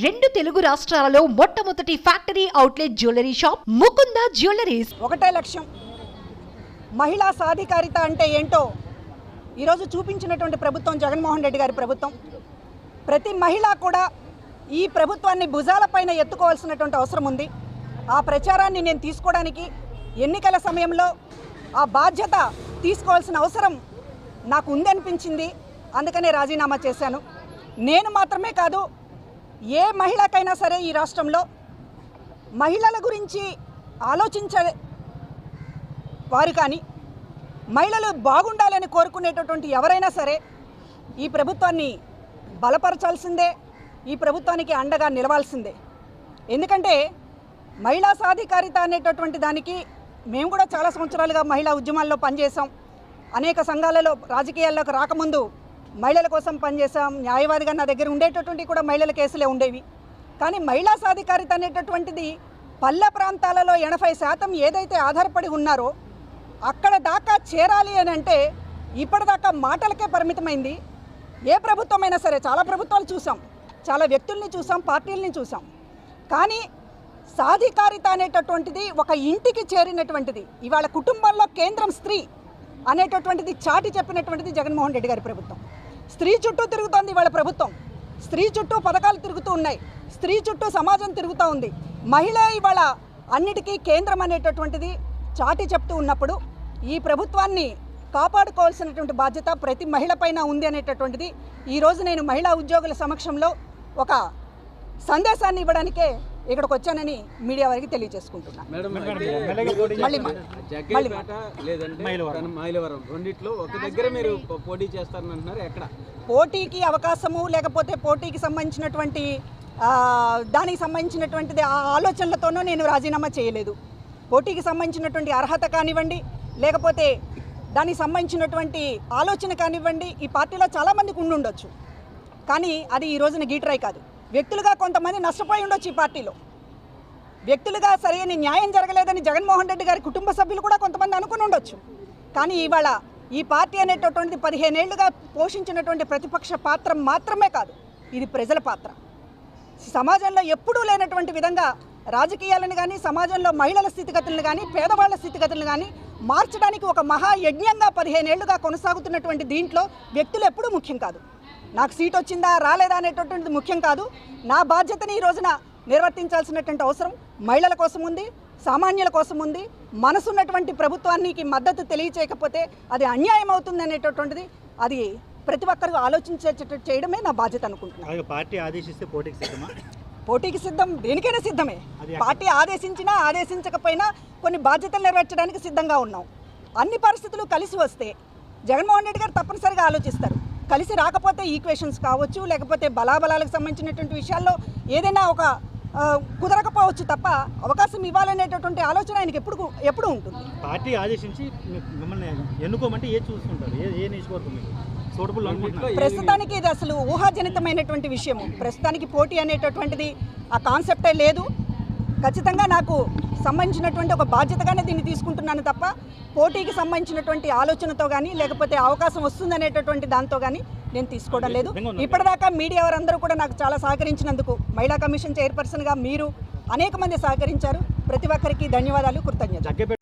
రెండు తెలుగు రాష్ట్రాలలో మొట్టమొదటి factory outlet jewellery shop Mukunda jewelleries. ఒకటే లక్ష్యం, మహిళా సాధికారిత అంటే ఏంటో ఈరోజు చూపించినటువంటి ప్రభుత్వం జగన్మోహన్ రెడ్డి గారి ప్రభుత్వం. ప్రతి మహిళ కూడా ఈ ప్రభుత్వాన్ని భుజాలపైన ఎత్తుకోవాల్సినటువంటి అవసరం ఉంది. ఆ ప్రచారాన్ని నేను తీసుకోవడానికి ఎన్నికల సమయంలో ఆ బాధ్యత తీసుకోవాల్సిన అవసరం నాకు ఉందనిపించింది. అందుకనే రాజీనామా చేశాను. నేను మాత్రమే కాదు, ఏ మహిళకైనా సరే ఈ రాష్ట్రంలో మహిళల గురించి ఆలోచించే వారు కానీ, మహిళలు బాగుండాలని కోరుకునేటటువంటి ఎవరైనా సరే ఈ ప్రభుత్వాన్ని బలపరచాల్సిందే, ఈ ప్రభుత్వానికి అండగా నిలవాల్సిందే. ఎందుకంటే మహిళా సాధికారిత అనేటటువంటి దానికి మేము కూడా చాలా సంవత్సరాలుగా మహిళా ఉద్యమాల్లో పనిచేసాం. అనేక సంఘాలలో రాజకీయాల్లోకి రాకముందు మహిళల కోసం పనిచేసాం. న్యాయవాదిగా నా దగ్గర ఉండేటటువంటి కూడా మహిళల కేసులే ఉండేవి. కానీ మహిళా సాధికారిత అనేటటువంటిది పల్లె ప్రాంతాలలో 80% ఏదైతే ఆధారపడి ఉన్నారో అక్కడ దాకా చేరాలి అని అంటే ఇప్పటిదాకా మాటలకే పరిమితమైంది. ఏ ప్రభుత్వమైనా సరే, చాలా ప్రభుత్వాలు చూసాం, చాలా వ్యక్తుల్ని చూసాం, పార్టీలని చూసాం. కానీ సాధికారిత అనేటటువంటిది ఒక ఇంటికి చేరినటువంటిది. ఇవాళ కుటుంబంలో కేంద్రం స్త్రీ అనేటటువంటిది చాటి చెప్పినటువంటిది జగన్మోహన్ రెడ్డి గారి ప్రభుత్వం. స్త్రీ చుట్టూ తిరుగుతోంది ఇవాళ ప్రభుత్వం. స్త్రీ చుట్టూ పథకాలు తిరుగుతూ ఉన్నాయి, స్త్రీ చుట్టూ సమాజం తిరుగుతూ ఉంది. మహిళ ఇవాళ అన్నిటికీ కేంద్రం అనేటటువంటిది చాటి చెప్తూ ఉన్నప్పుడు ఈ ప్రభుత్వాన్ని కాపాడుకోవాల్సినటువంటి బాధ్యత ప్రతి మహిళ పైన ఉంది అనేటటువంటిది ఈరోజు నేను మహిళా ఉద్యోగుల సమక్షంలో ఒక సందేశాన్ని ఇవ్వడానికే ఇక్కడికి వచ్చానని మీడియా వారికి తెలియజేసుకుంటున్నాను. పోటీకి అవకాశము లేకపోతే పోటీకి సంబంధించినటువంటి దానికి సంబంధించినటువంటిది ఆ ఆలోచనలతోనూ నేను రాజీనామా చేయలేదు. పోటీకి సంబంధించినటువంటి అర్హత కానివ్వండి, లేకపోతే దానికి సంబంధించినటువంటి ఆలోచన కానివ్వండి, ఈ పార్టీలో చాలామందికి ఉండుండొచ్చు. కానీ అది ఈ రోజున గీట్రాయి కాదు. వ్యక్తులుగా కొంతమంది నష్టపోయి ఉండొచ్చు. ఈ పార్టీలో వ్యక్తులుగా సరైన న్యాయం జరగలేదని జగన్మోహన్ రెడ్డి గారి కుటుంబ సభ్యులు కూడా కొంతమంది అనుకుని ఉండొచ్చు. కానీ ఇవాళ ఈ పార్టీ అనేటటువంటిది 15 ఏళ్లుగా పోషించినటువంటి ప్రతిపక్ష పాత్ర మాత్రమే కాదు, ఇది ప్రజల పాత్ర. సమాజంలో ఎప్పుడూ లేనటువంటి విధంగా రాజకీయాలను కానీ, సమాజంలో మహిళల స్థితిగతులను కానీ, పేదవాళ్ల స్థితిగతులను కానీ మార్చడానికి ఒక మహాయజ్ఞంగా 15 ఏళ్లుగా కొనసాగుతున్నటువంటి దీంట్లో వ్యక్తులు ఎప్పుడూ ముఖ్యం కాదు. నాకు సీట్ వచ్చిందా రాలేదా అనేటటువంటిది ముఖ్యం కాదు. నా బాధ్యతని ఈ రోజున నిర్వర్తించాల్సినటువంటి అవసరం మహిళల కోసం ఉంది, సామాన్యుల కోసం ఉంది. మనసున్నటువంటి ప్రభుత్వానికి మద్దతు తెలియచేయకపోతే అది అన్యాయం అవుతుంది అనేటటువంటిది అది ప్రతి ఒక్కరు ఆలోచించేటట్టు చేయడమే నా బాధ్యత అనుకుంటున్నాను. పార్టీ ఆదేశిస్తే పోటీకి సిద్ధమా? పోటీకి సిద్ధం, దేనికైనా సిద్ధమే. పార్టీ ఆదేశించినా ఆదేశించకపోయినా కొన్ని బాధ్యతలు నెరవేర్చడానికి సిద్ధంగా ఉన్నాం. అన్ని పరిస్థితులు కలిసి వస్తే జగన్మోహన్ రెడ్డి గారు తప్పనిసరిగా ఆలోచిస్తారు. కలిసి రాకపోతే ఈక్వేషన్స్ కావచ్చు, లేకపోతే బలాబలాలకు సంబంధించినటువంటి విషయాల్లో ఏదైనా ఒక కుదరకపోవచ్చు తప్ప అవకాశం ఇవ్వాలనేటటువంటి ఆలోచన ఆయనకి ఎప్పుడు ఉంటుంది. పార్టీ ఆదేశించి మిమ్మల్ని ఎన్నుకోమంటే ఏ చూసుకుంటారు? ఏ నియోజకవర్గం ప్రస్తుతానికి ఇది అసలు ఊహాజనితమైనటువంటి విషయము. ప్రస్తుతానికి పోటీ అనేటటువంటిది ఆ కాన్సెప్టే లేదు. ఖచ్చితంగా నాకు సంబంధించినటువంటి ఒక బాధ్యతగానే దీన్ని తీసుకుంటున్నాను తప్ప పోటీకి సంబంధించినటువంటి ఆలోచనతో కానీ, లేకపోతే అవకాశం వస్తుందనేటటువంటి దాంతో కానీ నేను తీసుకోవడం లేదు. ఇప్పటిదాకా మీడియా వారందరూ కూడా నాకు చాలా సహకరించినందుకు, మహిళా కమిషన్ చైర్పర్సన్గా మీరు అనేక మంది సహకరించారు. ప్రతి ఒక్కరికి ధన్యవాదాలు, కృతజ్ఞతలు.